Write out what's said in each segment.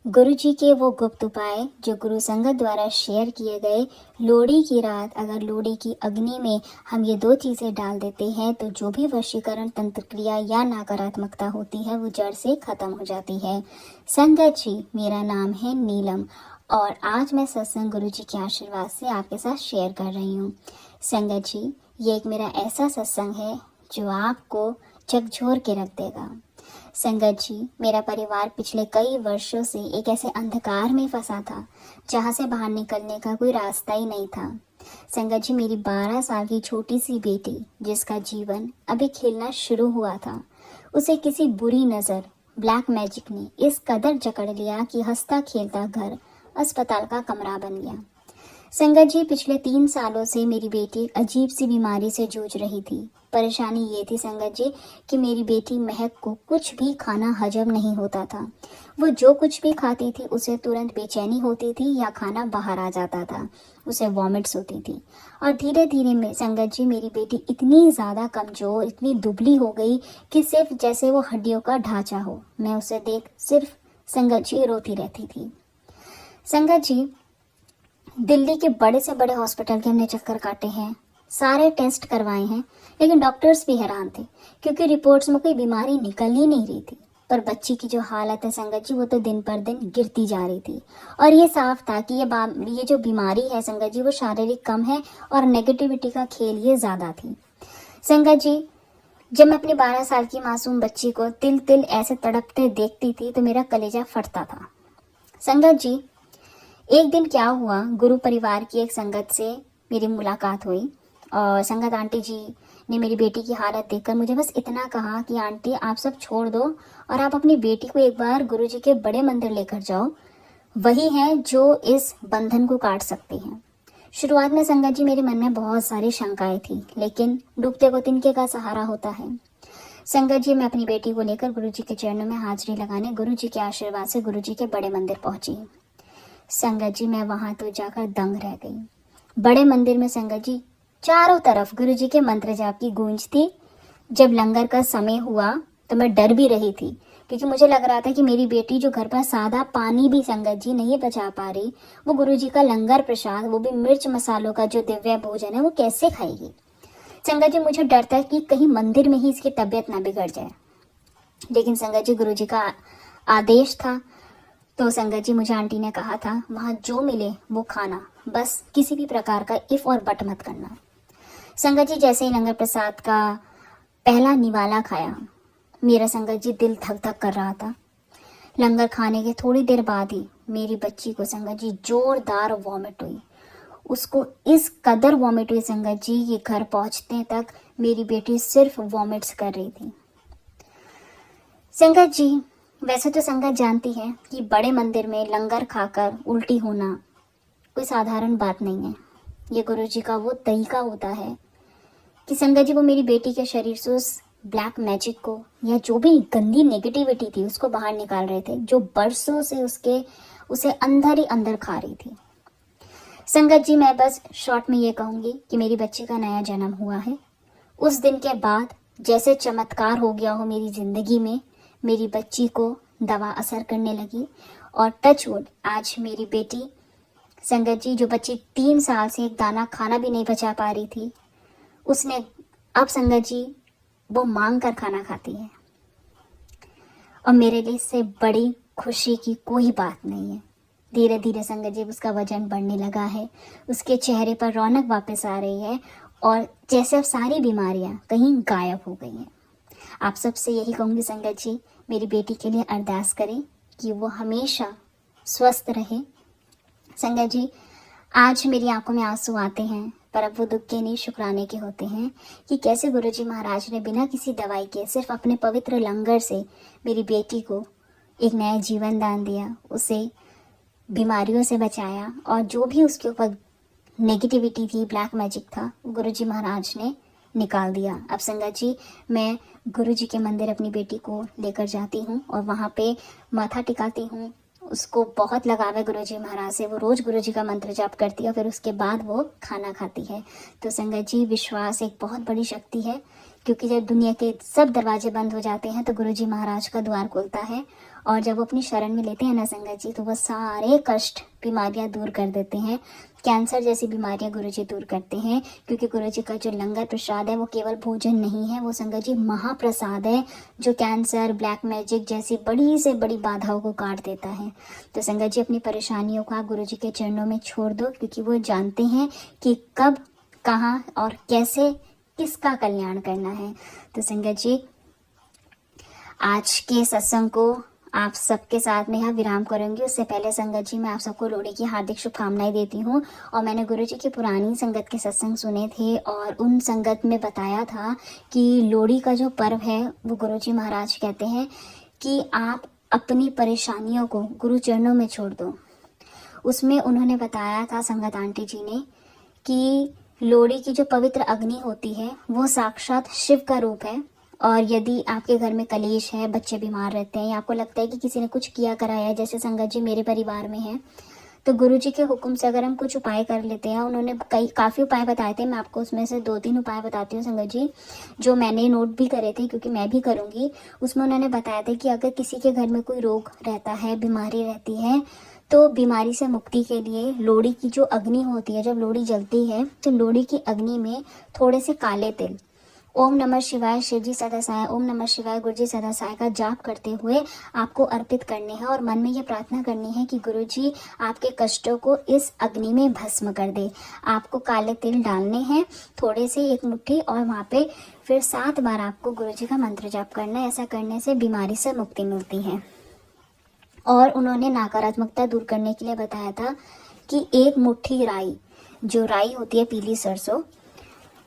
गुरुजी के वो गुप्त उपाय जो गुरु संगत द्वारा शेयर किए गए। लोहड़ी की रात अगर लोहड़ी की अग्नि में हम ये दो चीज़ें डाल देते हैं तो जो भी वशीकरण तंत्र क्रिया या नकारात्मकता होती है वो जड़ से खत्म हो जाती है। संगत जी, मेरा नाम है नीलम और आज मैं सत्संग गुरुजी के आशीर्वाद से आपके साथ शेयर कर रही हूँ। संगत जी, ये एक मेरा ऐसा सत्संग है जो आपको झकझोर के रख देगा। संगत जी, मेरा परिवार पिछले कई वर्षों से एक ऐसे अंधकार में फंसा था जहां से बाहर निकलने का कोई रास्ता ही नहीं था। संगत जी, मेरी 12 साल की छोटी सी बेटी जिसका जीवन अभी खिलना शुरू हुआ था, उसे किसी बुरी नज़र ब्लैक मैजिक ने इस कदर जकड़ लिया कि हंसता खेलता घर अस्पताल का कमरा बन गया। संगत जी, पिछले 3 सालों से मेरी बेटी अजीब सी बीमारी से जूझ रही थी। परेशानी ये थी संगत जी कि मेरी बेटी महक को कुछ भी खाना हजम नहीं होता था। वो जो कुछ भी खाती थी उसे तुरंत बेचैनी होती थी या खाना बाहर आ जाता था, उसे वॉमिट्स होती थी। और धीरे धीरे में संगत जी मेरी बेटी इतनी ज़्यादा कमज़ोर, इतनी दुबली हो गई कि सिर्फ जैसे वो हड्डियों का ढांचा हो। मैं उसे देख सिर्फ संगत जी रोती रहती थी। संगत जी, दिल्ली के बड़े से बड़े हॉस्पिटल के हमने चक्कर काटे हैं, सारे टेस्ट करवाए हैं, लेकिन डॉक्टर्स भी हैरान थे क्योंकि रिपोर्ट्स में कोई बीमारी निकल ही नहीं रही थी। पर बच्ची की जो हालत है संगत जी, वो तो दिन पर दिन गिरती जा रही थी और ये साफ था कि ये जो बीमारी है संगत जी वो शारीरिक कम है और नेगेटिविटी का खेल ये ज़्यादा थी। संगत जी, जब मैं अपनी 12 साल की मासूम बच्ची को तिल तिल ऐसे तड़पते देखती थी तो मेरा कलेजा फटता था। संगत जी, एक दिन क्या हुआ, गुरु परिवार की एक संगत से मेरी मुलाकात हुई और संगत आंटी जी ने मेरी बेटी की हालत देखकर मुझे बस इतना कहा कि आंटी आप सब छोड़ दो और आप अपनी बेटी को एक बार गुरु जी के बड़े मंदिर लेकर जाओ, वही हैं जो इस बंधन को काट सकते हैं। शुरुआत में संगत जी मेरे मन में बहुत सारी शंकाएं थी, लेकिन डूबते को तिनके का सहारा होता है। संगत जी, मैं अपनी बेटी को लेकर गुरु जी के चरणों में हाजिरी लगाने गुरु जी के आशीर्वाद से गुरु जी के बड़े मंदिर पहुंची। संगत जी, मैं वहां तो जाकर दंग रह गई। बड़े मंदिर में संगत जी चारों तरफ गुरु जी के मंत्र जाप की गूंज थी। जब लंगर का समय हुआ तो मैं डर भी रही थी क्योंकि मुझे लग रहा था कि मेरी बेटी जो घर पर सादा पानी भी संगत जी नहीं बचा पा रही, वो गुरु जी का लंगर प्रसाद, वो भी मिर्च मसालों का जो दिव्य भोजन है, वो कैसे खाएगी। संगत जी, मुझे डर था कि कहीं मंदिर में ही इसकी तबीयत ना बिगड़ जाए, लेकिन संगत जी गुरु जी का आदेश था। तो संगत जी, मुझे आंटी ने कहा था वहाँ जो मिले वो खाना, बस किसी भी प्रकार का इफ और बट मत करना। संगत जी, जैसे ही लंगर प्रसाद का पहला निवाला खाया, मेरा संगत जी दिल धक धक कर रहा था। लंगर खाने के थोड़ी देर बाद ही मेरी बच्ची को संगत जी जोरदार वॉमिट हुई। उसको इस कदर वॉमिट हुई संगत जी, ये घर पहुंचने तक मेरी बेटी सिर्फ वॉमिट्स कर रही थी। संगत जी, वैसे तो संगत जानती है कि बड़े मंदिर में लंगर खाकर उल्टी होना कोई साधारण बात नहीं है। ये गुरु जी का वो तरीका होता है कि संगत जी वो मेरी बेटी के शरीर से उस ब्लैक मैजिक को या जो भी गंदी नेगेटिविटी थी उसको बाहर निकाल रहे थे, जो बरसों से उसे अंदर ही अंदर खा रही थी। संगत जी, मैं बस शॉर्ट में ये कहूँगी कि मेरी बच्ची का नया जन्म हुआ है। उस दिन के बाद जैसे चमत्कार हो गया हो मेरी जिंदगी में, मेरी बच्ची को दवा असर करने लगी और टच वुड आज मेरी बेटी संगत जी, जो बच्ची 3 साल से एक दाना खाना भी नहीं बचा पा रही थी, उसने अब संगत जी वो मांग कर खाना खाती है और मेरे लिए इससे बड़ी खुशी की कोई बात नहीं है। धीरे धीरे संगत जी उसका वजन बढ़ने लगा है, उसके चेहरे पर रौनक वापस आ रही है और जैसे अब सारी बीमारियां कहीं गायब हो गई हैं। आप सबसे यही कहूँगी संगत जी, मेरी बेटी के लिए अरदास करें कि वो हमेशा स्वस्थ रहे। संगत जी, आज मेरी आंखों में आंसू आते हैं, पर अब वो दुख के नहीं शुक्राने के होते हैं कि कैसे गुरुजी महाराज ने बिना किसी दवाई के सिर्फ अपने पवित्र लंगर से मेरी बेटी को एक नया जीवन दान दिया, उसे बीमारियों से बचाया और जो भी उसके ऊपर नेगेटिविटी थी, ब्लैक मैजिक था, गुरुजी महाराज ने निकाल दिया। अब संगत जी, मैं गुरुजी के मंदिर अपनी बेटी को लेकर जाती हूँ और वहाँ पे माथा टिकाती हूँ। उसको बहुत लगाव है गुरुजी महाराज से, वो रोज़ गुरुजी का मंत्र जाप करती है और फिर उसके बाद वो खाना खाती है। तो संगत जी, विश्वास एक बहुत बड़ी शक्ति है, क्योंकि जब दुनिया के सब दरवाजे बंद हो जाते हैं तो गुरुजी महाराज का द्वार खुलता है और जब वो अपनी शरण में लेते हैं ना संगत जी, तो वो सारे कष्ट बीमारियां दूर कर देते हैं। कैंसर जैसी बीमारियां गुरुजी दूर करते हैं, क्योंकि गुरुजी का जो लंगर प्रसाद है वो केवल भोजन नहीं है, वो संगत जी महाप्रसाद है, जो कैंसर, ब्लैक मैजिक जैसी बड़ी से बड़ी बाधाओं को काट देता है। तो संगत जी अपनी परेशानियों को आप गुरुजी के चरणों में छोड़ दो, क्योंकि वो जानते हैं कि कब, कहाँ और कैसे किसका कल्याण करना है। तो संगत जी आज के सत्संग को आप सबके साथ में यहाँ विराम करूंगी। उससे पहले संगत जी मैं आप सबको लोहड़ी की हार्दिक शुभकामनाएं देती हूँ। और मैंने गुरुजी की पुरानी संगत के सत्संग सुने थे और उन संगत में बताया था कि लोहड़ी का जो पर्व है वो गुरुजी महाराज कहते हैं कि आप अपनी परेशानियों को गुरु चरणों में छोड़ दो। उसमें उन्होंने बताया था संगत आंटी जी ने कि लोहड़ी की जो पवित्र अग्नि होती है वो साक्षात शिव का रूप है। और यदि आपके घर में कलेश है, बच्चे बीमार रहते हैं या आपको लगता है कि किसी ने कुछ किया कराया है, जैसे संगत जी मेरे परिवार में है, तो गुरुजी के हुक्म से अगर हम कुछ उपाय कर लेते हैं, उन्होंने काफ़ी उपाय बताए थे, मैं आपको उसमें से 2-3 उपाय बताती हूँ संगत जी, जो मैंने नोट भी करे थे क्योंकि मैं भी करूँगी। उसमें उन्होंने बताया था कि अगर किसी के घर में कोई रोग रहता है, बीमारी रहती है, तो बीमारी से मुक्ति के लिए लोहड़ी की जो अग्नि होती है, जब लोहड़ी जलती है तो लोहड़ी की अग्नि में थोड़े से काले तिल, ओम नमः शिवाय शिवजी सदा साय, ओम नमः शिवाय गुरुजी सदा साय का जाप करते हुए आपको अर्पित करने हैं और मन में ये प्रार्थना करनी है कि गुरुजी आपके कष्टों को इस अग्नि में भस्म कर दे। आपको काले तिल डालने हैं थोड़े से, 1 मुट्ठी, और वहाँ पे फिर 7 बार आपको गुरुजी का मंत्र जाप करना है। ऐसा करने से बीमारी से मुक्ति मिलती है। और उन्होंने नकारात्मकता दूर करने के लिए बताया था कि 1 मुट्ठी राई, जो राई होती है पीली सरसों,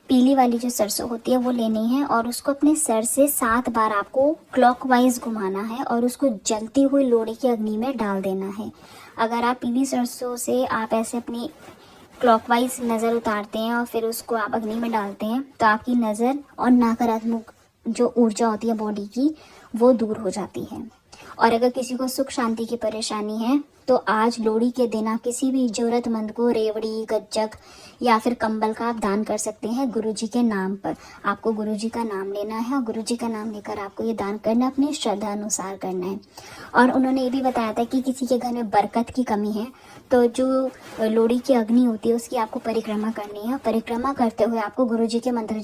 पीली वाली जो सरसों होती है वो लेनी है और उसको अपने सर से 7 बार आपको क्लॉकवाइज घुमाना है और उसको जलती हुई लोहड़ी की अग्नि में डाल देना है। अगर आप पीली सरसों से आप ऐसे अपनी क्लॉकवाइज नज़र उतारते हैं और फिर उसको आप अग्नि में डालते हैं तो आपकी नज़र और नकारात्मक जो ऊर्जा होती है बॉडी की वो दूर हो जाती है। और अगर किसी को सुख शांति की परेशानी है तो आज लोहड़ी के दिन आप किसी भी जरूरतमंद को रेवड़ी, गज्जक या फिर कंबल का आप दान कर सकते हैं गुरुजी के नाम पर। आपको गुरुजी का नाम लेना है और गुरुजी का नाम लेकर आपको ये दान करना, अपनी श्रद्धा अनुसार करना है। और उन्होंने ये भी बताया था कि किसी के घर में बरकत की कमी है तो जो लोहड़ी की अग्नि होती है उसकी आपको परिक्रमा करनी है। परिक्रमा करते हुए आपको गुरुजी के मंत्र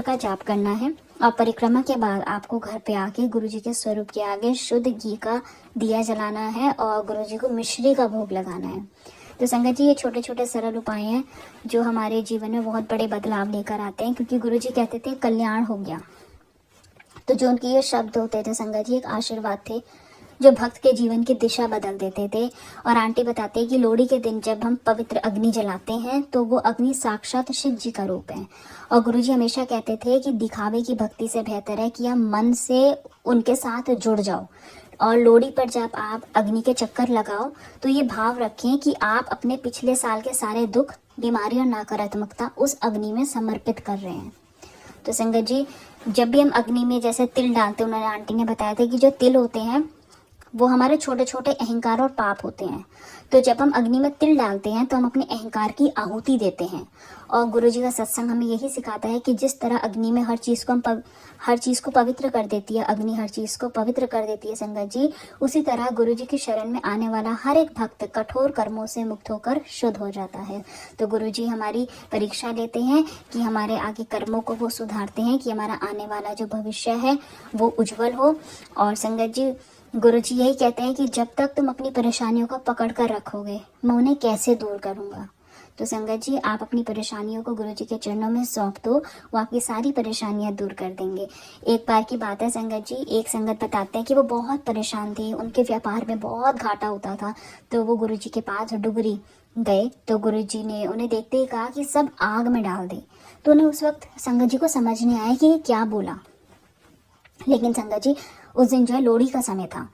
का जाप करना है। और परिक्रमा के बाद आपको घर पे आके गुरुजी के स्वरूप के आगे शुद्ध घी का दिया जलाना है और गुरुजी को मिश्री का भोग लगाना है। तो संगत जी ये छोटे छोटे सरल उपाय हैं जो हमारे जीवन में बहुत बड़े बदलाव लेकर आते हैं, क्योंकि गुरुजी कहते थे कल्याण हो गया। तो जो उनके ये शब्द होते थे संगत जी एक आशीर्वाद थे जो भक्त के जीवन की दिशा बदल देते थे। और आंटी बताते हैं कि लोहड़ी के दिन जब हम पवित्र अग्नि जलाते हैं तो वो अग्नि साक्षात शिव जी का रूप है। और गुरुजी हमेशा कहते थे कि दिखावे की भक्ति से बेहतर है कि आप मन से उनके साथ जुड़ जाओ। और लोहड़ी पर जब आप अग्नि के चक्कर लगाओ तो ये भाव रखें कि आप अपने पिछले साल के सारे दुख, बीमारी और नकारात्मकता उस अग्नि में समर्पित कर रहे हैं। तो संगत जी जब भी हम अग्नि में जैसे तिल डालते हैं, उन्होंने आंटी ने बताया था कि जो तिल होते हैं वो हमारे छोटे छोटे अहंकार और पाप होते हैं। तो जब हम अग्नि में तिल डालते हैं तो हम अपने अहंकार की आहुति देते हैं। और गुरुजी का सत्संग हमें यही सिखाता है कि जिस तरह अग्नि में हर चीज़ को पवित्र कर देती है, अग्नि हर चीज़ को पवित्र कर देती है संगत जी, उसी तरह गुरुजी की शरण में आने वाला हर एक भक्त कठोर कर्मों से मुक्त होकर शुद्ध हो जाता है। तो गुरुजी हमारी परीक्षा लेते हैं कि हमारे आगे कर्मों को वो सुधारते हैं कि हमारा आने वाला जो भविष्य है वो उज्जवल हो। और संगत जी गुरुजी यही कहते हैं कि जब तक तुम अपनी परेशानियों को पकड़ कर रखोगे मैं उन्हें कैसे दूर करूँगा। तो संगत जी आप अपनी परेशानियों को गुरुजी के चरणों में सौंप दो, वो आपकी सारी परेशानियां दूर कर देंगे। एक बार की बात है संगत जी, एक संगत बताते हैं कि वो बहुत परेशान थे, उनके व्यापार में बहुत घाटा होता था। तो वो गुरुजी के पास डुगरी गए तो गुरुजी ने उन्हें देखते ही कहा कि सब आग में डाल दे। तो उन्हें उस वक्त संगत जी को समझ नहीं आया कि ये क्या बोला। लेकिन संगत जी उस दिन जो है लोहड़ी का समय था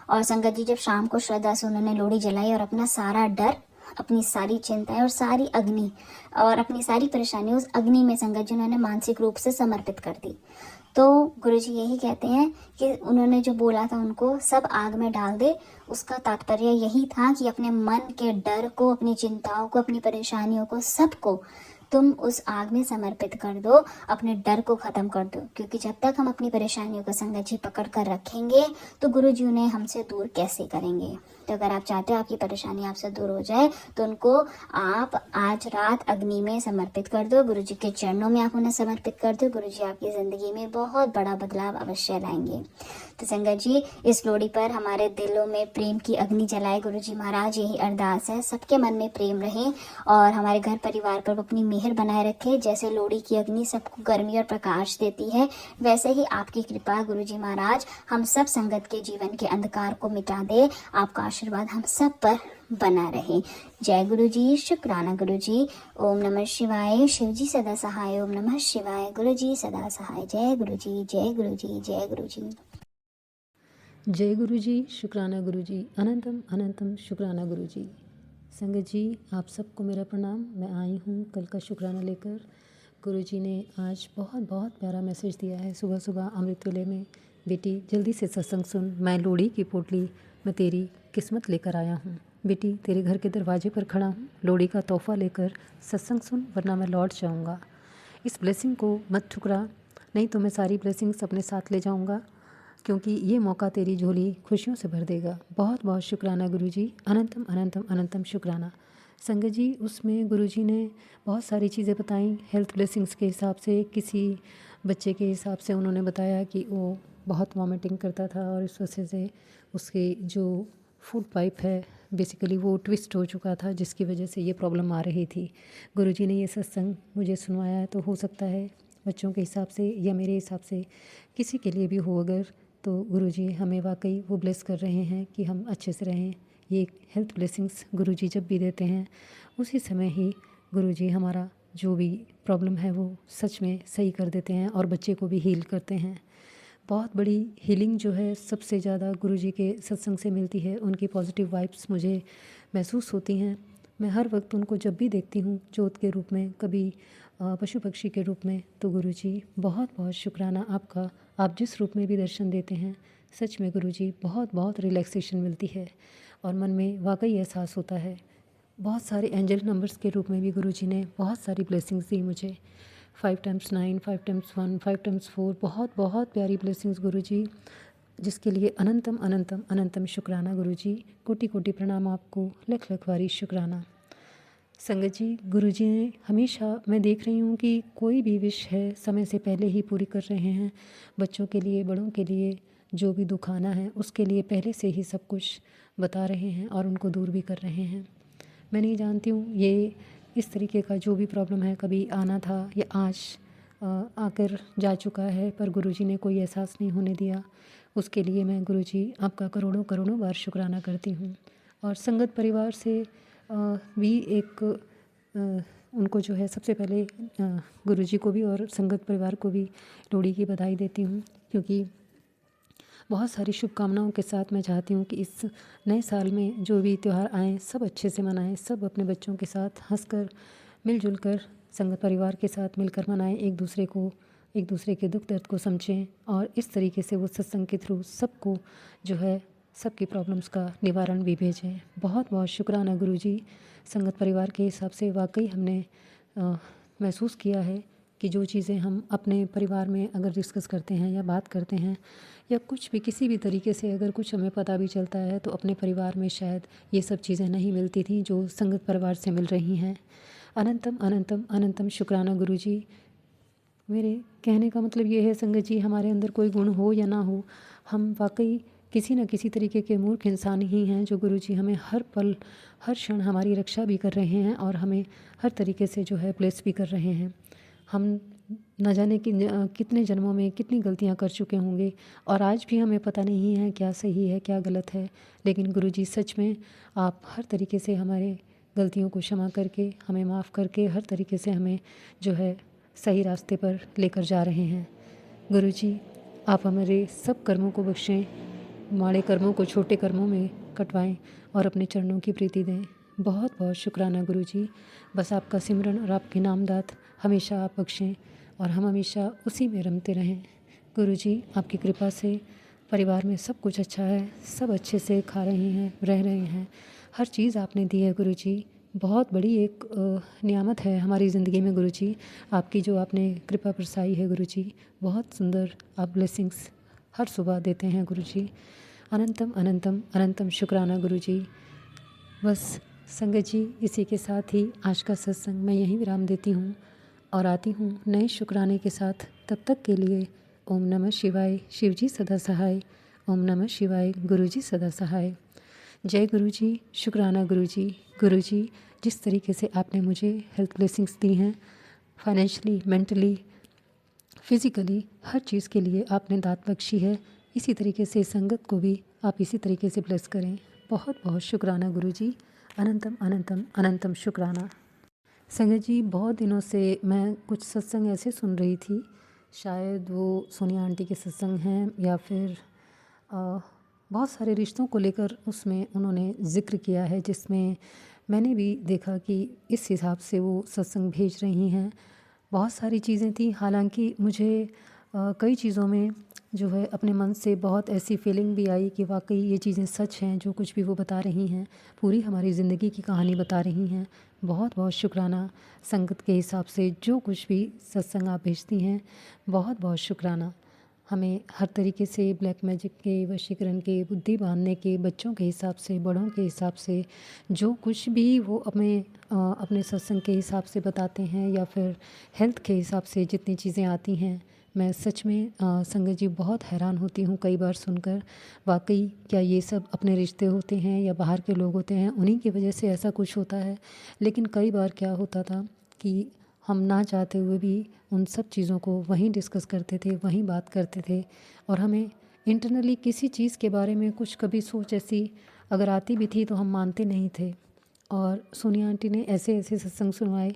और संगत जी जब शाम को श्रद्धा से उन्होंने लोहड़ी जलाई और अपना सारा डर, अपनी सारी चिंताएं और सारी अग्नि और अपनी सारी परेशानी उस अग्नि में संगत जी उन्होंने मानसिक रूप से समर्पित कर दी। तो गुरुजी यही कहते हैं कि उन्होंने जो बोला था उनको सब आग में डाल दे, उसका तात्पर्य यही था कि अपने मन के डर को, अपनी चिंताओं को, अपनी परेशानियों को सबको तुम उस आग में समर्पित कर दो, अपने डर को ख़त्म कर दो, क्योंकि जब तक हम अपनी परेशानियों को संगत जी पकड़ कर रखेंगे तो गुरु जी उन्हें हमसे दूर कैसे करेंगे। तो अगर आप चाहते हो आपकी परेशानी आपसे दूर हो जाए तो उनको आप आज रात अग्नि में समर्पित कर दो, गुरु जी के चरणों में आप उन्हें समर्पित कर दो। गुरु जी आपकी ज़िंदगी में बहुत बड़ा बदलाव अवश्य लाएंगे। तो संगत जी, इस लोहड़ी पर हमारे दिलों में प्रेम की अग्नि जलाए गुरु जी महाराज, यही अरदास है। सबके मन में प्रेम रहे और हमारे घर परिवार पर अपनी मेहर बनाए रखे। जैसे लोहड़ी की अग्नि सबको गर्मी और प्रकाश देती है, वैसे ही आपकी कृपा गुरु जी महाराज हम सब संगत के जीवन के अंधकार को मिटा दे। आपका आशीर्वाद हम सब पर बना रहे। जय गुरु जी, शुक्राना गुरु जी। ओम नमः शिवाय। शिव जी सदा सहाय। ओम नमः शिवाय। गुरु जी सदा सहाय। जय गुरु जी, जय गुरु जी, जय गुरु जी। जय गुरु जी, शुक्राना गुरु जी, अनंतम अनंतम शुक्राना गुरु जी। संगत जी, आप सबको मेरा प्रणाम। मैं आई हूँ कल का शुक्राना लेकर। गुरु जी ने आज बहुत बहुत प्यारा मैसेज दिया है सुबह सुबह अमृत वेले में। बेटी जल्दी से सत्संग सुन, मैं लोहड़ी की पोटली मैं तेरी किस्मत लेकर आया हूँ। बेटी तेरे घर के दरवाजे पर खड़ा हूँ, लोहड़ी का तोहफा लेकर सत्संग सुन, वरना मैं लौट जाऊँगा। इस ब्लेसिंग को मत ठुकरा, नहीं तो मैं सारी ब्लेसिंग्स अपने साथ ले जाऊँगा, क्योंकि ये मौका तेरी झोली खुशियों से भर देगा। बहुत बहुत शुक्राना गुरु जी, अनंतम अनंतम अनंतम शुक्राना। संगत जी, उसमें गुरु जी ने बहुत सारी चीज़ें बताई हेल्थ ब्लेसिंग्स के हिसाब से। किसी बच्चे के हिसाब से उन्होंने बताया कि वो बहुत वॉमिटिंग करता था और इस वजह से उसके जो फूड पाइप है बेसिकली वो ट्विस्ट हो चुका था, जिसकी वजह से ये प्रॉब्लम आ रही थी। गुरु जी ने ये सत्संग मुझे सुनवाया है, तो हो सकता है बच्चों के हिसाब से या मेरे हिसाब से किसी के लिए भी हो अगर, तो गुरुजी हमें वाकई वो ब्लेस कर रहे हैं कि हम अच्छे से रहें। ये हेल्थ ब्लेसिंग्स गुरुजी जब भी देते हैं उसी समय ही गुरुजी हमारा जो भी प्रॉब्लम है वो सच में सही कर देते हैं और बच्चे को भी हील करते हैं। बहुत बड़ी हीलिंग जो है सबसे ज़्यादा गुरुजी के सत्संग से मिलती है। उनकी पॉजिटिव वाइब्स मुझे महसूस होती हैं। मैं हर वक्त उनको जब भी देखती हूँ जोत के रूप में, कभी पशु पक्षी के रूप में, तो गुरुजी बहुत बहुत शुक्राना आपका। आप जिस रूप में भी दर्शन देते हैं सच में गुरुजी बहुत बहुत रिलैक्सेशन मिलती है और मन में वाकई एहसास होता है। बहुत सारे एंजल नंबर्स के रूप में भी गुरुजी ने बहुत सारी ब्लेसिंग्स दी मुझे। 5 टाइम्स 9, 5 टाइम्स 1, 5 टाइम्स 4, बहुत बहुत प्यारी ब्लेसिंग्स गुरुजी, जिसके लिए अनंतम अनंतम अनंतम शुक्राना गुरुजी। कोटि कोटि प्रणाम आपको, लख लख वारी शुक्राना। संगत जी, गुरुजी ने हमेशा, मैं देख रही हूँ कि कोई भी विश है समय से पहले ही पूरी कर रहे हैं। बच्चों के लिए, बड़ों के लिए जो भी दुख आना है उसके लिए पहले से ही सब कुछ बता रहे हैं और उनको दूर भी कर रहे हैं। मैं नहीं जानती हूँ ये इस तरीके का जो भी प्रॉब्लम है कभी आना था या आज आकर जा चुका है, पर गुरुजी ने कोई एहसास नहीं होने दिया। उसके लिए मैं गुरुजी आपका करोड़ों करोड़ों बार शुक्राना करती हूँ। और संगत परिवार से भी एक उनको जो है सबसे पहले गुरुजी को भी और संगत परिवार को भी लोहड़ी की बधाई देती हूँ, क्योंकि बहुत सारी शुभकामनाओं के साथ मैं चाहती हूँ कि इस नए साल में जो भी त्यौहार आएँ सब अच्छे से मनाएं, सब अपने बच्चों के साथ हंसकर मिलजुल कर संगत परिवार के साथ मिलकर मनाएं, एक दूसरे के दुख दर्द को समझें और इस तरीके से वो सत्संग के थ्रू सबको जो है सबकी प्रॉब्लम्स का निवारण भी भेजें। बहुत बहुत शुक्राना गुरुजी। संगत परिवार के हिसाब से वाकई हमने महसूस किया है कि जो चीज़ें हम अपने परिवार में अगर डिस्कस करते हैं या बात करते हैं या कुछ भी किसी भी तरीके से अगर कुछ हमें पता भी चलता है, तो अपने परिवार में शायद ये सब चीज़ें नहीं मिलती थी जो संगत परिवार से मिल रही हैं। अनंतम अनंतम अनंतम शुक्राना गुरुजी। मेरे कहने का मतलब ये है संगत जी, हमारे अंदर कोई गुण हो या ना हो, हम वाकई किसी न किसी तरीके के मूर्ख इंसान ही हैं जो गुरुजी हमें हर पल हर क्षण हमारी रक्षा भी कर रहे हैं और हमें हर तरीके से जो है ब्लेस भी कर रहे हैं। हम न जाने कि कितने जन्मों में कितनी गलतियां कर चुके होंगे और आज भी हमें पता नहीं है क्या सही है क्या गलत है, लेकिन गुरुजी सच में आप हर तरीके से हमारे गलतियों को क्षमा करके, हमें माफ़ करके, हर तरीके से हमें जो है सही रास्ते पर लेकर जा रहे हैं। गुरुजी, आप हमारे सब कर्मों को बख्शें, माड़े कर्मों को छोटे कर्मों में कटवाएं और अपने चरणों की प्रीति दें। बहुत बहुत शुक्राना गुरुजी। बस आपका सिमरन और आपकी नामदात हमेशा आप बख्शें और हम हमेशा उसी में रमते रहें। गुरुजी, आपकी कृपा से परिवार में सब कुछ अच्छा है, सब अच्छे से खा रहे हैं, रह रहे हैं, हर चीज़ आपने दी है गुरुजी। बहुत बड़ी एक नियामत है हमारी ज़िंदगी में गुरुजी। आपकी जो आपने कृपा बरसाई है गुरुजी, बहुत सुंदर आप ब्लेसिंग्स हर सुबह देते हैं गुरुजी। अनंतम अनंतम अनंतम शुक्राना गुरुजी। बस संगत जी, इसी के साथ ही आज का सत्संग मैं यहीं विराम देती हूँ और आती हूँ नए शुक्राने के साथ। तब तक के लिए ओम नमः शिवाय, शिवजी सदा सहाय। ओम नमः शिवाय, गुरुजी सदा सहाय। जय गुरुजी, शुक्राना गुरुजी। गुरुजी, जिस तरीके से आपने मुझे हेल्थ ब्लेसिंग्स दी हैं, फाइनेंशियली, मेंटली, फिज़िकली, हर चीज़ के लिए आपने दात बख्शी है, इसी तरीके से संगत को भी आप इसी तरीके से ब्लेस करें। बहुत बहुत शुक्राना गुरुजी। अनंतम अनंतम अनंतम शुक्राना। संगत जी, बहुत दिनों से मैं कुछ सत्संग ऐसे सुन रही थी, शायद वो सोनिया आंटी के सत्संग हैं या फिर बहुत सारे रिश्तों को लेकर उसमें उन्होंने ज़िक्र किया है, जिसमें मैंने भी देखा कि इस हिसाब से वो सत्संग भेज रही हैं। बहुत सारी चीज़ें थी, हालांकि मुझे कई चीज़ों में जो है अपने मन से बहुत ऐसी फीलिंग भी आई कि वाकई ये चीज़ें सच हैं, जो कुछ भी वो बता रही हैं, पूरी हमारी ज़िंदगी की कहानी बता रही हैं। बहुत बहुत शुक्राना संगत के हिसाब से जो कुछ भी सत्संग आप भेजती हैं, बहुत बहुत शुक्राना। हमें हर तरीके से ब्लैक मैजिक के, वशीकरण के, बुद्धि बांधने के, बच्चों के हिसाब से, बड़ों के हिसाब से, जो कुछ भी वो अपने सत्संग के हिसाब से बताते हैं या फिर हेल्थ के हिसाब से जितनी चीज़ें आती हैं, मैं सच में संगत जी बहुत हैरान होती हूँ कई बार सुनकर। वाकई क्या ये सब अपने रिश्ते होते हैं या बाहर के लोग होते हैं, उन्हीं की वजह से ऐसा कुछ होता है। लेकिन कई बार क्या होता था कि हम ना चाहते हुए भी उन सब चीज़ों को वहीं डिस्कस करते थे, वहीं बात करते थे, और हमें इंटरनली किसी चीज़ के बारे में कुछ कभी सोच ऐसी अगर आती भी थी तो हम मानते नहीं थे। और सोनिया आंटी ने ऐसे ऐसे सत्संग सुनवाए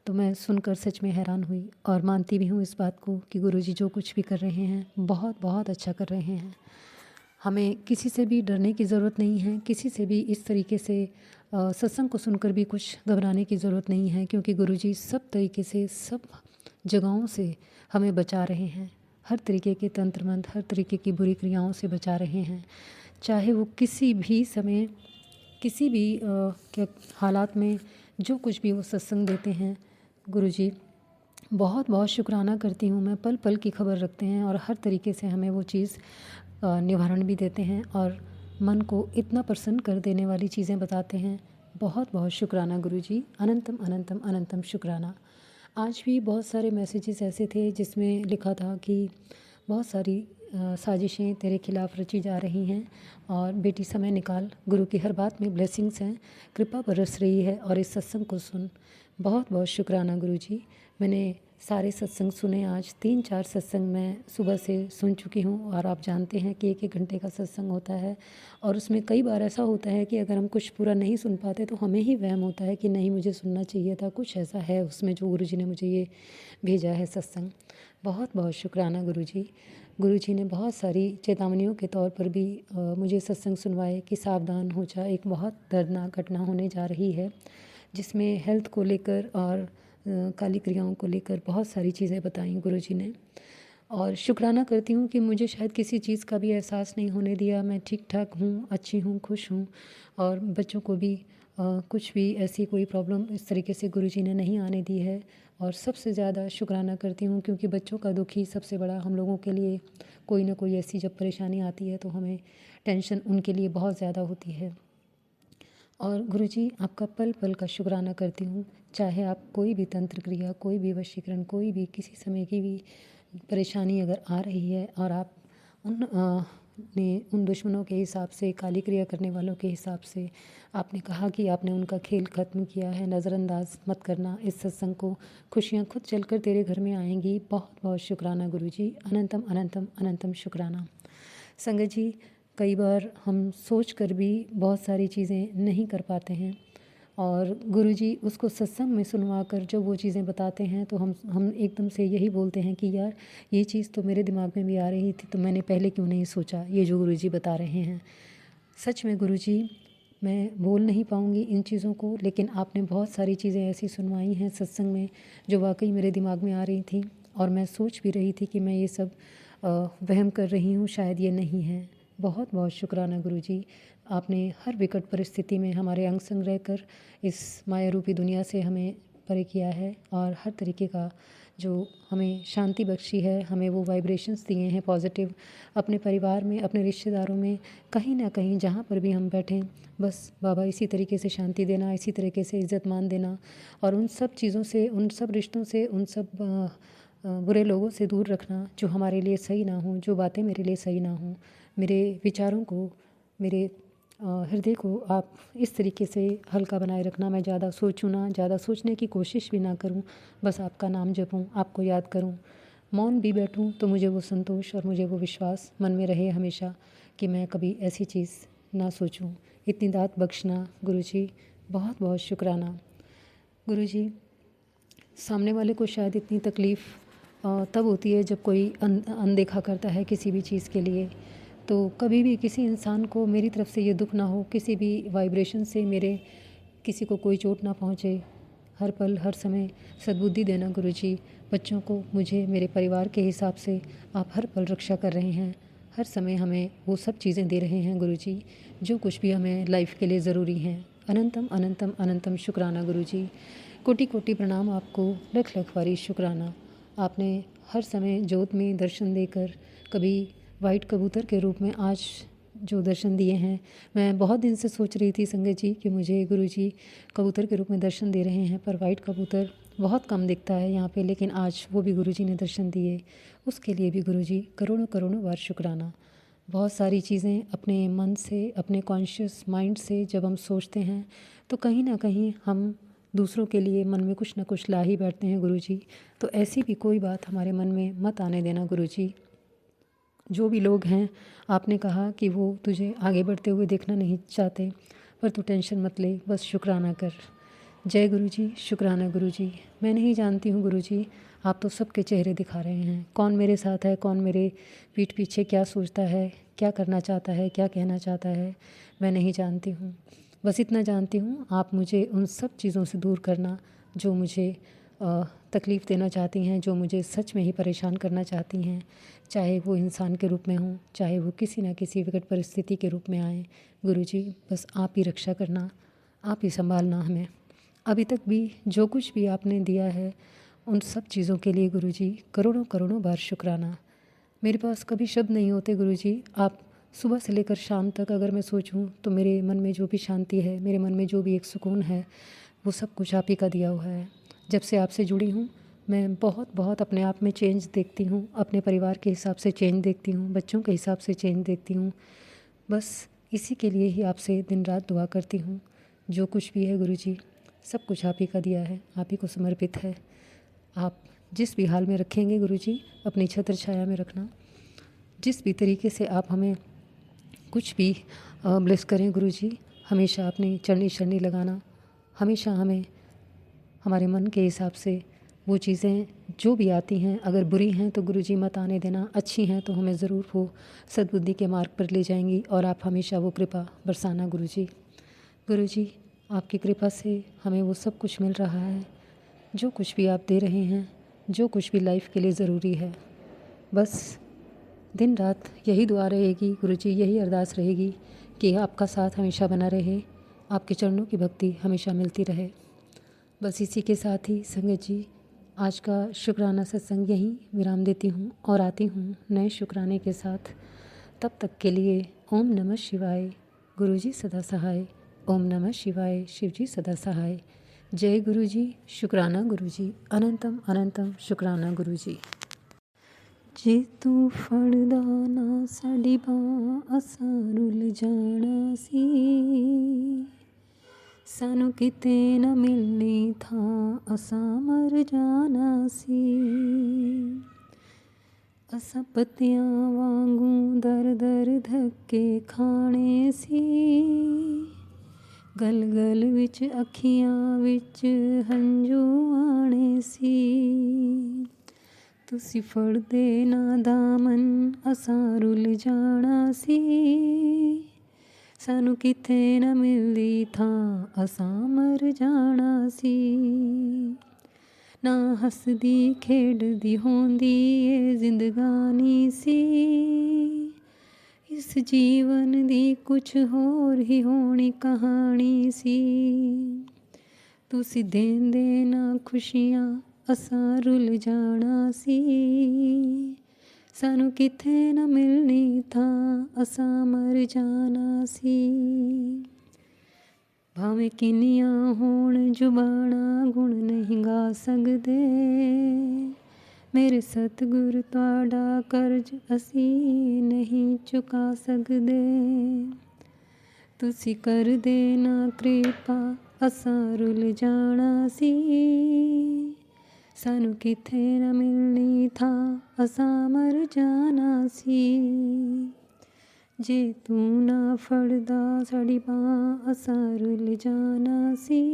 तो मैं सुनकर सच में हैरान हुई और मानती भी हूँ इस बात को कि गुरुजी जो कुछ भी कर रहे हैं बहुत बहुत अच्छा कर रहे हैं। हमें किसी से भी डरने की ज़रूरत नहीं है, किसी से भी इस तरीके से सत्संग को सुनकर भी कुछ घबराने की ज़रूरत नहीं है, क्योंकि गुरुजी सब तरीके से, सब जगहों से हमें बचा रहे हैं। हर तरीके के तंत्र मंत्र, हर तरीके की बुरी क्रियाओं से बचा रहे हैं। चाहे वो किसी भी समय, किसी भी क्या हालात में जो कुछ भी वो सत्संग देते हैं, गुरुजी बहुत बहुत शुक्राना करती हूँ मैं। पल पल की खबर रखते हैं और हर तरीके से हमें वो चीज़ निवारण भी देते हैं और मन को इतना प्रसन्न कर देने वाली चीज़ें बताते हैं। बहुत बहुत शुक्राना गुरुजी। अनंतम अनंतम अनंतम शुक्राना। आज भी बहुत सारे मैसेजेस ऐसे थे जिसमें लिखा था कि बहुत सारी साजिशें तेरे खिलाफ़ रची जा रही हैं और बेटी समय निकाल, गुरु की हर बात में ब्लेसिंग्स हैं, कृपा बरस रही है और इस सत्संग को सुन। बहुत बहुत शुक्राना गुरुजी। मैंने सारे सत्संग सुने, आज 3-4 सत्संग मैं सुबह से सुन चुकी हूँ और आप जानते हैं कि 1-1 घंटे का सत्संग होता है और उसमें कई बार ऐसा होता है कि अगर हम कुछ पूरा नहीं सुन पाते तो हमें ही वहम होता है कि नहीं, मुझे सुनना चाहिए था, कुछ ऐसा है उसमें जो गुरुजी ने मुझे ये भेजा है सत्संग। बहुत बहुत शुक्राना गुरुजी। गुरुजी ने बहुत सारी चेतावनियों के तौर पर भी मुझे सत्संग सुनवाए कि सावधान हो जा, एक बहुत दर्दनाक घटना होने जा रही है, जिसमें हेल्थ को लेकर और काली क्रियाओं को लेकर बहुत सारी चीज़ें बताई गुरुजी ने। और शुक्राना करती हूँ कि मुझे शायद किसी चीज़ का भी एहसास नहीं होने दिया। मैं ठीक ठाक हूँ, अच्छी हूँ, खुश हूँ और बच्चों को भी कुछ भी ऐसी कोई प्रॉब्लम इस तरीके से गुरुजी ने नहीं आने दी है। और सबसे ज़्यादा शुक्राना करती हूँ क्योंकि बच्चों का दुख ही सबसे बड़ा हम लोगों के लिए, कोई ना कोई ऐसी जब परेशानी आती है तो हमें टेंशन उनके लिए बहुत ज़्यादा होती है। और गुरुजी आपका पल पल का शुक्राना करती हूँ, चाहे आप कोई भी तंत्र क्रिया, कोई भी वशीकरण, कोई भी किसी समय की भी परेशानी अगर आ रही है और आप उन दुश्मनों के हिसाब से, काली क्रिया करने वालों के हिसाब से आपने कहा कि आपने उनका खेल ख़त्म किया है, नज़रअंदाज मत करना इस सत्संग को, खुशियाँ खुद चलकर तेरे घर में आएंगी। बहुत बहुत शुक्राना गुरुजी। अनंतम अनंतम अनंतम शुक्राना। संगत जी, कई बार हम सोच कर भी बहुत सारी चीज़ें नहीं कर पाते हैं और गुरुजी उसको सत्संग में सुनवा कर जब वो चीज़ें बताते हैं तो हम एकदम से यही बोलते हैं कि यार ये चीज़ तो मेरे दिमाग में भी आ रही थी, तो मैंने पहले क्यों नहीं सोचा, ये जो गुरुजी बता रहे हैं। सच में गुरुजी, मैं बोल नहीं पाऊँगी इन चीज़ों को, लेकिन आपने बहुत सारी चीज़ें ऐसी सुनवाई हैं सत्संग में जो वाकई मेरे दिमाग में आ रही थी और मैं सोच भी रही थी कि मैं ये सब वहम कर रही हूँ, शायद ये नहीं है। बहुत बहुत शुक्राना गुरुजी। आपने हर विकट परिस्थिति में हमारे अंग संग रहकर इस माया रूपी दुनिया से हमें परे किया है और हर तरीके का जो हमें शांति बख्शी है, हमें वो वाइब्रेशंस दिए हैं पॉजिटिव, अपने परिवार में, अपने रिश्तेदारों में, कहीं ना कहीं जहाँ पर भी हम बैठें, बस बाबा इसी तरीके से शांति देना, इसी तरीके से इज़्ज़त मान देना और उन सब चीज़ों से, उन सब रिश्तों से, उन सब बुरे लोगों से दूर रखना जो हमारे लिए सही ना हो, जो बातें मेरे लिए सही ना हो। मेरे विचारों को, मेरे हृदय को आप इस तरीके से हल्का बनाए रखना, मैं ज़्यादा सोचूं ना, ज़्यादा सोचने की कोशिश भी ना करूं, बस आपका नाम जपूं, आपको याद करूं, मौन भी बैठूं तो मुझे वो संतोष और मुझे वो विश्वास मन में रहे हमेशा कि मैं कभी ऐसी चीज़ ना सोचूं। इतनी दात बख्शना गुरुजी, बहुत बहुत शुक्राना गुरुजी। सामने वाले को शायद इतनी तकलीफ़ तब होती है जब कोई अनदेखा करता है किसी भी चीज़ के लिए। तो कभी भी किसी इंसान को मेरी तरफ से ये दुख ना हो, किसी भी वाइब्रेशन से मेरे किसी को कोई चोट ना पहुँचे। हर पल हर समय सद्बुद्धि देना गुरुजी। बच्चों को, मुझे, मेरे परिवार के हिसाब से आप हर पल रक्षा कर रहे हैं, हर समय हमें वो सब चीज़ें दे रहे हैं गुरुजी जो कुछ भी हमें लाइफ के लिए ज़रूरी हैं। अनंतम अनंतम अनंतम शुक्राना गुरुजी। कोटि कोटि प्रणाम आपको, लख लख बारी शुक्राना। आपने हर समय जोत में दर्शन देकर, कभी वाइट कबूतर के रूप में आज जो दर्शन दिए हैं, मैं बहुत दिन से सोच रही थी संगत जी कि मुझे गुरुजी कबूतर के रूप में दर्शन दे रहे हैं, पर वाइट कबूतर बहुत कम दिखता है यहाँ पे, लेकिन आज वो भी गुरुजी ने दर्शन दिए। उसके लिए भी गुरुजी करोड़ों करोड़ों बार शुक्राना। बहुत सारी चीज़ें अपने मन से, अपने कॉन्शियस माइंड से जब हम सोचते हैं तो कहीं ना कहीं हम दूसरों के लिए मन में कुछ ना कुछ ला ही बैठते हैं गुरुजी। तो ऐसी भी कोई बात हमारे मन में मत आने देना गुरुजी। जो भी लोग हैं, आपने कहा कि वो तुझे आगे बढ़ते हुए देखना नहीं चाहते, पर तू टेंशन मत ले, बस शुक्राना कर। जय गुरुजी, शुक्राना गुरुजी। मैं नहीं जानती हूँ गुरुजी, आप तो सबके चेहरे दिखा रहे हैं, कौन मेरे साथ है, कौन मेरे पीठ पीछे क्या सोचता है, क्या करना चाहता है, क्या कहना चाहता है, मैं नहीं जानती हूँ। बस इतना जानती हूँ, आप मुझे उन सब चीज़ों से दूर करना जो मुझे तकलीफ़ देना चाहती हैं, जो मुझे सच में ही परेशान करना चाहती हैं, चाहे वो इंसान के रूप में हों, चाहे वो किसी न किसी विकट परिस्थिति के रूप में आएँ। गुरुजी बस आप ही रक्षा करना, आप ही संभालना हमें। अभी तक भी जो कुछ भी आपने दिया है उन सब चीज़ों के लिए गुरुजी करोड़ों करोड़ों बार शुक्राना। मेरे पास कभी शब्द नहीं होते गुरुजी। आप सुबह से लेकर शाम तक अगर मैं सोचूं तो मेरे मन में जो भी शांति है, मेरे मन में जो भी एक सुकून है, वो सब कुछ आप ही का दिया हुआ है। जब से आपसे जुड़ी हूँ मैं बहुत बहुत अपने आप में चेंज देखती हूँ, अपने परिवार के हिसाब से चेंज देखती हूँ, बच्चों के हिसाब से चेंज देखती हूँ। बस इसी के लिए ही आपसे दिन रात दुआ करती हूँ। जो कुछ भी है गुरुजी सब कुछ आप ही का दिया है, आप ही को समर्पित है। आप जिस भी हाल में रखेंगे गुरुजी, अपनी छत्र छाया में रखना। जिस भी तरीके से आप हमें कुछ भी ब्लेस करें गुरुजी, हमेशा अपनी चरनी शरनी लगाना, हमेशा हमें हमारे मन के हिसाब से वो चीज़ें जो भी आती हैं, अगर बुरी हैं तो गुरुजी मत आने देना, अच्छी हैं तो हमें ज़रूर वो सद्बुद्धि के मार्ग पर ले जाएंगी और आप हमेशा वो कृपा बरसाना गुरुजी। गुरुजी आपकी कृपा से हमें वो सब कुछ मिल रहा है, जो कुछ भी आप दे रहे हैं, जो कुछ भी लाइफ के लिए ज़रूरी है। बस दिन रात यही दुआ रहेगी गुरुजी, यही अरदास रहेगी कि आपका साथ हमेशा बना रहे, आपके चरणों की भक्ति हमेशा मिलती रहे। बस इसी के साथ ही संगत जी आज का शुक्राना सत्संग यहीं विराम देती हूँ और आती हूँ नए शुक्राने के साथ। तब तक के लिए ओम नमः शिवाय, गुरुजी सदा सहाय। ओम नमः शिवाय, शिवजी सदा सहाय। जय गुरुजी, शुक्राना गुरुजी, अनंतम अनंतम शुक्राना गुरुजी। जे तू फड़दा ना साडी बां असां रुल जाना सी, सानू किते न मिलनी थां असां मर जाना सी। असां पत्तियां वांगू दर दर धक्के खाने सी, गल गल विच अखियां विच हंझू आने सी। तुसी फड़दे ना दामन असां रुल जाना सी, सानू किथे न मिलदी थां असां मर जाना सी। ना हसदी खेडदी होंदी ए जिंदगानी सी, इस जीवन दी कुछ होर ही होनी कहानी सी। तुसी देंदे ना खुशियां असां रुल जाना सी। सानू किथे ना मिलनी थां असां मर जाना सी। भावें किन्नियां होण जुबाना गुण नहीं गा सकदे। मेरे सतगुर तुहाडा कर्ज असी नहीं चुका सकदे। तुसी कर देना कृपा असां रुल जाना सी। सानू किथे ना मिलनी थां असां मर जाना सी। जे तू ना फड़दा साड़ी बांह असां रुल जाना सी।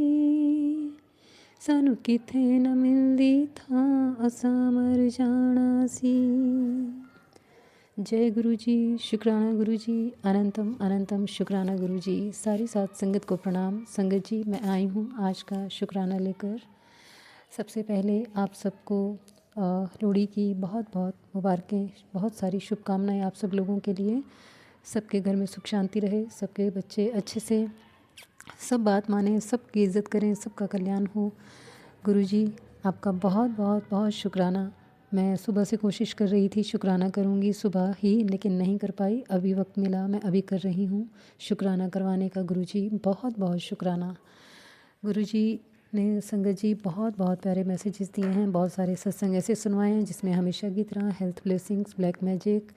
सानू किथे ना मिलदी थां असां मर जाना सी। जय गुरु जी, शुक्राना गुरु जी, अनंतम अनंतम शुक्राना गुरु जी। सारी साथ संगत को प्रणाम। संगत जी, मैं आई हूँ आज का शुक्राना लेकर। सबसे पहले आप सबको लोहड़ी की बहुत बहुत मुबारकें, बहुत सारी शुभकामनाएं आप सब लोगों के लिए। सबके घर में सुख शांति रहे, सबके बच्चे अच्छे से सब बात माने, सबकी इज़्ज़त करें, सबका कल्याण हो। गुरुजी आपका बहुत बहुत बहुत शुक्राना। मैं सुबह से कोशिश कर रही थी शुक्राना करूंगी सुबह ही, लेकिन नहीं कर पाई। अभी वक्त मिला, मैं अभी कर रही हूँ शुक्राना करवाने का। गुरुजी बहुत बहुत शुक्राना। गुरुजी ने संगत जी बहुत बहुत प्यारे मैसेजेस दिए हैं, बहुत सारे सत्संग ऐसे सुनवाए हैं जिसमें हमेशा की तरह हेल्थ ब्लेसिंग्स, ब्लैक मैजिक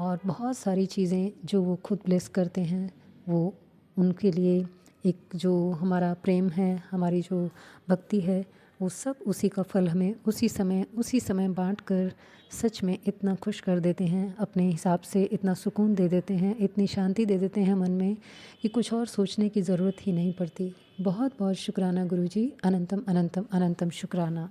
और बहुत सारी चीज़ें जो वो खुद ब्लेस करते हैं, वो उनके लिए एक जो हमारा प्रेम है, हमारी जो भक्ति है, वो सब उसी का फल हमें उसी समय बांट कर सच में इतना खुश कर देते हैं, अपने हिसाब से इतना सुकून दे देते हैं, इतनी शांति दे देते हैं मन में कि कुछ और सोचने की ज़रूरत ही नहीं पड़ती। बहुत बहुत शुक्राना गुरुजी, अनंतम अनंतम अनंतम शुक्राना।